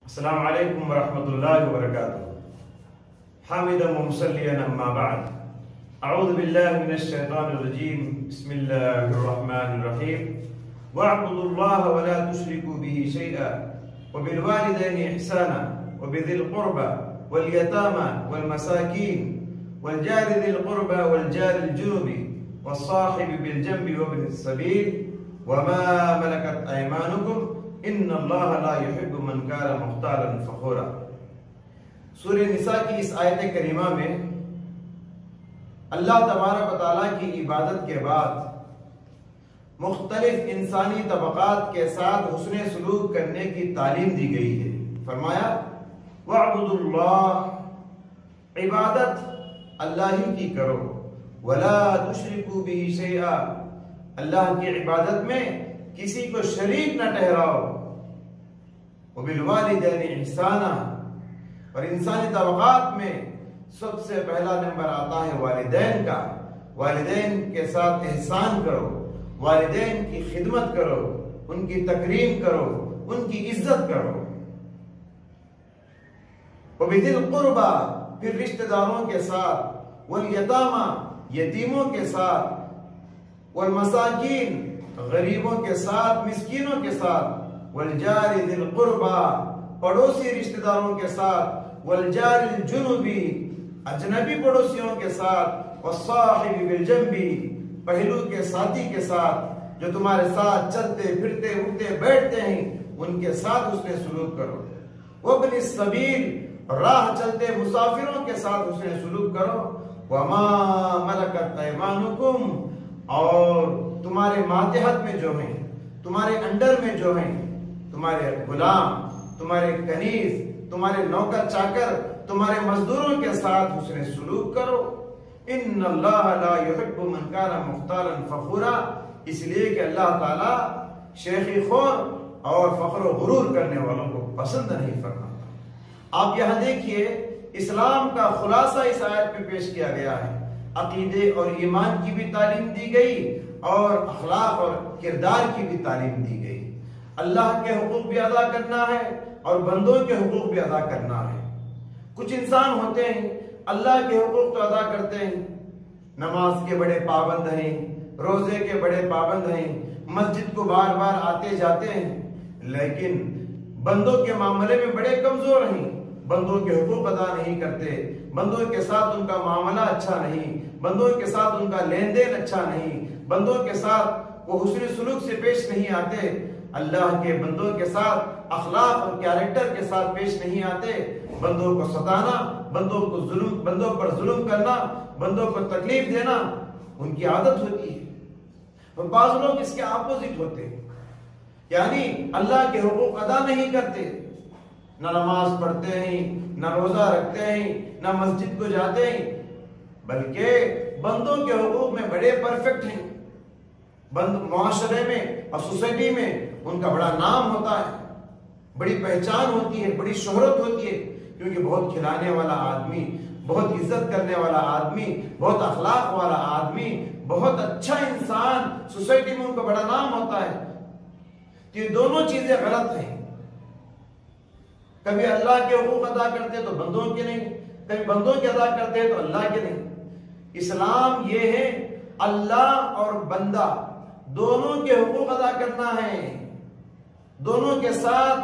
السلام علیکم ورحمۃ اللہ وبرکاتہ حامدا ومصلیا اما بعد اعوذ باللہ من الشیطان الرجیم بسم اللہ الرحمن الرحیم واعبدوا اللہ ولا تشرکوا به شیئا وبالوالدین احسانا وبذی القربى والیتامى والمساکین والجار ذی القربى والجار الجنب والصاحب بالجنب وابن السبیل وما ملکت ایمانکم ان اللہ لا يحب من کان مختالا فخورا۔ سورہ نساء کی اس آیت کریمہ میں اللہ تبارک و تعالیٰ کی عبادت کے بعد مختلف انسانی طبقات کے ساتھ حسن سلوک کرنے کی تعلیم دی گئی ہے۔ فرمایا وَاعْبُدُوا اللَّهَ، عبادت اللہ ہی کی کرو، وَلَا تُشْرِكُوا بِهِ شَيْئًا، اللہ کی عبادت میں کسی کو شریک نہ ٹھہراؤ، وَبِالْوَالِدَيْنِ احسانا، اور انسانی طبقات میں سب سے پہلا نمبر آتا ہے والدین کا۔ والدین کے ساتھ احسان کرو، والدین کی خدمت کرو، ان کی تکریم کرو، ان کی عزت کرو۔ وَبِذِي الْقُرْبَى، پھر رشتہ داروں کے ساتھ، وَالْيَتَامَى، یتیموں کے ساتھ، وَالْمَسَاکِينَ، غریبوں کے ساتھ، مسکینوں کے ساتھ، والجار ذی القربى، پڑوسی رشتہ داروں کے ساتھ، والجار الجنبی، اجنبی پڑوسیوں کے ساتھ، والصاحب بالجنب، پہلو کے ساتھی کے ساتھ، جو تمہارے ساتھ چلتے پھرتے اٹھتے بیٹھتے ہیں، ان کے ساتھ اس نے سلوک کرو۔ وابن السبیل، راہ چلتے مسافروں کے ساتھ اس نے سلوک کرو۔ وما ملکت ایمانکم، اور تمہارے ماتحت میں جو ہیں، تمہارے انڈر میں جو ہیں، تمہارے غلام، تمہارے کنیز، تمہارے نوکر چاکر، تمہارے مزدوروں کے ساتھ حسن سلوک کرو۔ ان اللہ لا يحب من کان مختالا فخورا، اس لیے کہ اللہ تعالیٰ شیخی خور اور فخر و غرور کرنے والوں کو پسند نہیں فرماتا۔ آپ یہاں دیکھیے اسلام کا خلاصہ اس آیت میں پیش کیا گیا ہے۔ عقیدے اور ایمان کی بھی تعلیم دی گئی اور اخلاق اور کردار کی بھی تعلیم دی گئی۔ اللہ کے حقوق بھی ادا کرنا ہے اور بندوں کے حقوق بھی ادا کرنا ہے۔ کچھ انسان ہوتے ہیں اللہ کے حقوق تو ادا کرتے ہیں، نماز کے بڑے پابند ہیں، روزے کے بڑے پابند ہیں، مسجد کو بار بار آتے جاتے ہیں، لیکن بندوں کے معاملے میں بڑے کمزور ہیں، بندوں کے حقوق ادا نہیں کرتے، بندوں کے ساتھ ان کا معاملہ اچھا نہیں، بندوں کے ساتھ ان کا لین دین اچھا نہیں، بندوں کے ساتھ وہ حسن سلوک سے پیش نہیں آتے، اللہ کے بندوں کے ساتھ اخلاق اور کیریکٹر کے ساتھ پیش نہیں آتے، بندوں کو ستانا، بندوں پر ظلم کرنا، بندوں کو تکلیف دینا ان کی عادت ہوتی ہے۔ اور بعض لوگ اس کے اپوزٹ ہوتے ہیں، یعنی اللہ کے حقوق ادا نہیں کرتے، نہ نماز پڑھتے ہیں، نہ روزہ رکھتے ہیں، نہ مسجد کو جاتے ہیں، بلکہ بندوں کے حقوق میں بڑے پرفیکٹ ہیں۔ معاشرے میں اور سوسائٹی میں ان کا بڑا نام ہوتا ہے، بڑی پہچان ہوتی ہے، بڑی شہرت ہوتی ہے، کیونکہ بہت کھلانے والا آدمی، بہت عزت کرنے والا آدمی، بہت اخلاق والا آدمی، بہت اچھا انسان، سوسائٹی میں ان کا بڑا نام ہوتا ہے۔ تو یہ دونوں چیزیں غلط ہیں، کبھی اللہ کے حقوق ادا کرتے تو بندوں کے نہیں، کبھی بندوں کے ادا کرتے تو اللہ کے نہیں۔ اسلام یہ ہے اللہ اور بندہ دونوں کے حقوق ادا کرنا ہے، دونوں کے ساتھ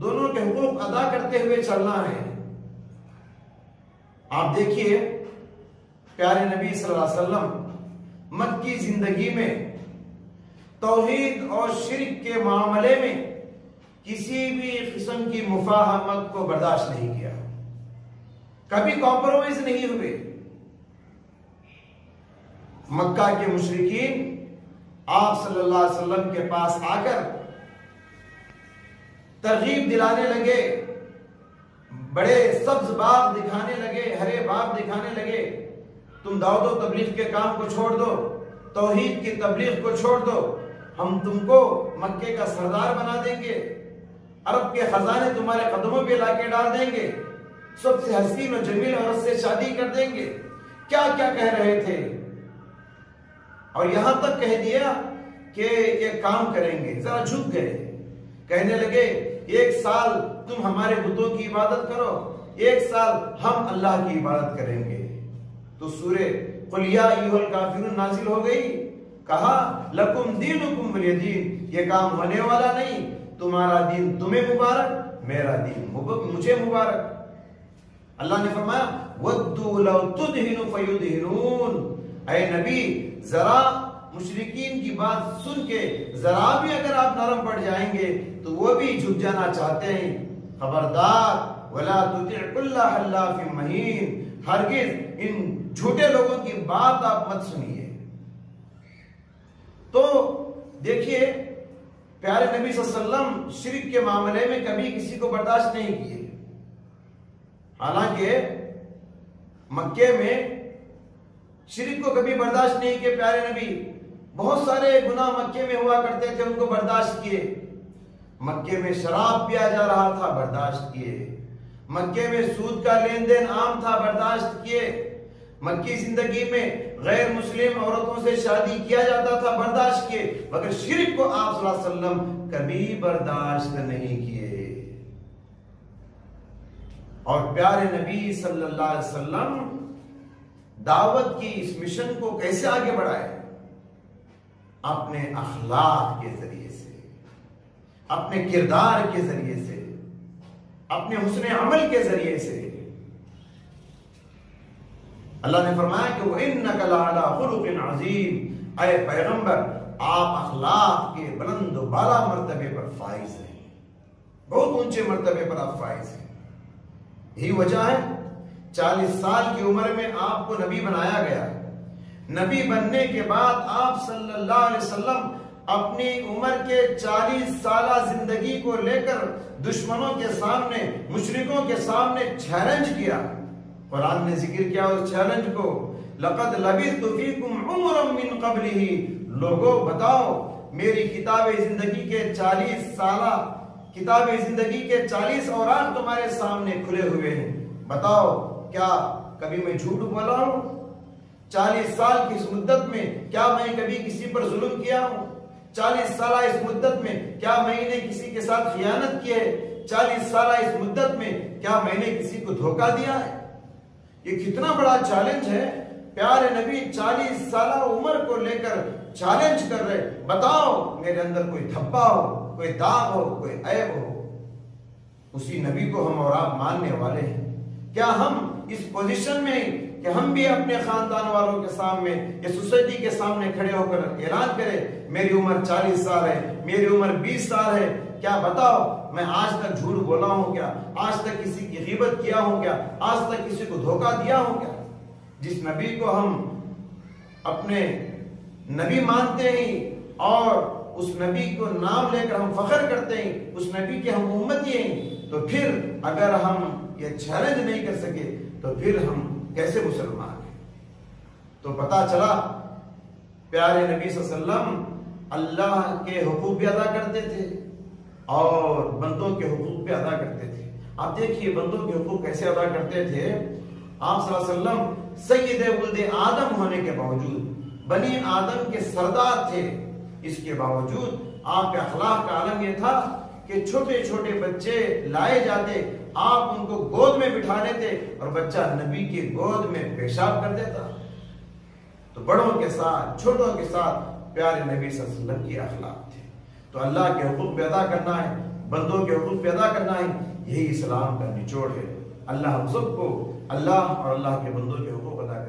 دونوں کے حقوق ادا کرتے ہوئے چلنا ہے۔ آپ دیکھیے پیارے نبی صلی اللہ علیہ وسلم مکی زندگی میں توحید اور شرک کے معاملے میں کسی بھی قسم کی مفاہمت کو برداشت نہیں کیا، کبھی کمپرومائز نہیں ہوئے۔ مکہ کے مشرکین آپ صلی اللہ علیہ وسلم کے پاس آ کر ترغیب دلانے لگے، بڑے سبز باغ دکھانے لگے، ہرے باغ دکھانے لگے، تم دعوت و تبلیغ کے کام کو چھوڑ دو، توحید کی تبلیغ کو چھوڑ دو، ہم تم کو مکے کا سردار بنا دیں گے، عرب کے خزانے تمہارے قدموں پہ لا کے ڈال دیں گے، سب سے حسین و جمیل عورت سے شادی کر دیں گے، کیا کیا کہہ رہے تھے، اور یہاں تک کہہ دیا کہ یہ کام کریں گے، ذرا جھک گئے، کہنے لگے 1 سال تم ہمارے بتوں کی عبادت کرو، ایک سال ہم اللہ کی عبادت کریں گے۔ تو سورہ قل یا ایھا الکافرون نازل ہو گئی، کہا لکم دینکم ولی دین، یہ کام ہونے والا نہیں، تمہارا دین تمہیں مبارک، میرا دین مجھے مبارک۔ اللہ نے فرمایا وَدُّوا لَوْ تُدْهِنُ فَيُدْهِنُونَ، اے نبی ذرا مشرکین کی بات سن کے ذرا بھی اگر آپ نرم پڑ جائیں گے تو وہ بھی جھک جانا چاہتے ہیں۔ خبردار وَلَا تُطِعْ كُلَّ حَلَّافٍ مَّهِينٍ، ہرگز ان جھوٹے لوگوں کی بات آپ مت سنیے۔ تو دیکھیے پیارے نبی صلی اللہ علیہ وسلم شرک کے معاملے میں کبھی کسی کو برداشت نہیں کیے، حالانکہ مکے میں شرک کو کبھی برداشت نہیں کیے پیارے نبی، بہت سارے گناہ مکے میں ہوا کرتے تھے، ان کو برداشت کیے۔ مکے میں شراب پیا جا رہا تھا، برداشت کیے۔ مکے میں سود کا لین دین عام تھا، برداشت کیے۔ مکی زندگی میں غیر مسلم عورتوں سے شادی کیا جاتا تھا، برداشت کیے، مگر شرک کو آپ صلی اللہ علیہ وسلم کبھی برداشت نہیں کیے۔ اور پیارے نبی صلی اللہ علیہ وسلم دعوت کی اس مشن کو کیسے آگے بڑھائے؟ اپنے اخلاق کے ذریعے سے، اپنے کردار کے ذریعے سے، اپنے حسن عمل کے ذریعے سے۔ اللہ نے فرمایا کہ وَإِنَّكَ لَعَلَىٰ خُلُقٍ عَظِيمٍ، اے پیغمبر آپ اخلاق کے بلند و بالا مرتبے پر فائز ہیں، بہت اونچے مرتبے پر آپ فائز ہیں۔ یہی وجہ ہے 40 سال کی عمر میں آپ کو نبی بنایا گیا۔ نبی بننے کے بعد آپ صلی اللہ علیہ وسلم اپنی عمر کے 40 سالہ زندگی کو لے کر دشمنوں کے سامنے، مشرکوں کے سامنے چیلنج کیا۔ قرآن نے ذکر کیا اس چیلنج کو، لَقَدْ لَبِثْتُ فِيكُمْ عُمُرًا مِّن قَبْلِهِ، لوگوں بتاؤ میری کتاب زندگی کے 40 سالہ کتاب زندگی کے 40 اوراق تمہارے سامنے کھلے ہوئے ہیں، بتاؤ کیا کبھی میں جھوٹ بولا ہوں؟ 40 سال کی اس مدت میں کیا میں کبھی کسی پر ظلم کیا ہوں؟ 40 سالہ اس مدت میں کیا میں نے کسی کے ساتھ خیانت کی ہے؟ 40 سالہ اس مدت میں کیا میں نے کسی کو دھوکہ دیا ہے؟ یہ کتنا بڑا چیلنج ہے۔ پیارے نبی 40 سالہ عمر کو لے کر چیلنج کر رہے، بتاؤ میرے اندر کوئی دھبا ہو، کوئی داغ ہو، کوئی عیب ہو۔ اسی نبی کو ہم اور آپ ماننے والے ہیں۔ کیا ہم اس پوزیشن میں کہ ہم بھی اپنے خاندان والوں کے سامنے یا سوسائٹی کے سامنے کھڑے ہو کر اعلان کریں میری عمر 40 سال ہے، میری عمر 20 سال ہے، کیا بتاؤ میں آج تک جھوٹ بولا ہوں کیا؟ آج تک کسی کی غیبت کیا ہوں کیا؟ آج تک کسی کو دھوکہ دیا ہوں کیا؟ جس نبی کو ہم اپنے نبی مانتے ہیں اور اس نبی کو نام لے کر ہم فخر کرتے ہیں، اس نبی کے ہم امتی ہیں، تو پھر اگر ہم یہ چیلنج نہیں کر سکے تو پھر ہم کیسے مسلمان ہیں؟ تو پتا چلا پیارے نبی صلی اللہ علیہ وسلم اللہ کے حقوق بھی ادا کرتے تھے اور بندوں کے حقوق بھی ادا کرتے تھے۔ آپ دیکھیے بندوں کے حقوق کیسے ادا کرتے تھے۔ آپ صلی اللہ علیہ وسلم سید ولد آدم ہونے کے باوجود، بنی آدم کے سردار تھے، اس کے باوجود آپ کے اخلاق کا عالم یہ تھا کہ چھوٹے چھوٹے بچے لائے جاتے، آپ ان کو گود میں بٹھا لیتے اور بچہ نبی کے گود میں پیشاب کر دیتا۔ تو بڑوں کے ساتھ چھوٹوں کے ساتھ پیارے نبی صلی اللہ علیہ وسلم کی اخلاق تھے۔ تو اللہ کے حقوق بھی ادا کرنا ہے، بندوں کے حقوق بھی ادا کرنا ہے، یہی اسلام کا نچوڑ ہے۔ اللہ ہم سب کو اللہ اور اللہ کے بندوں کے حقوق ادا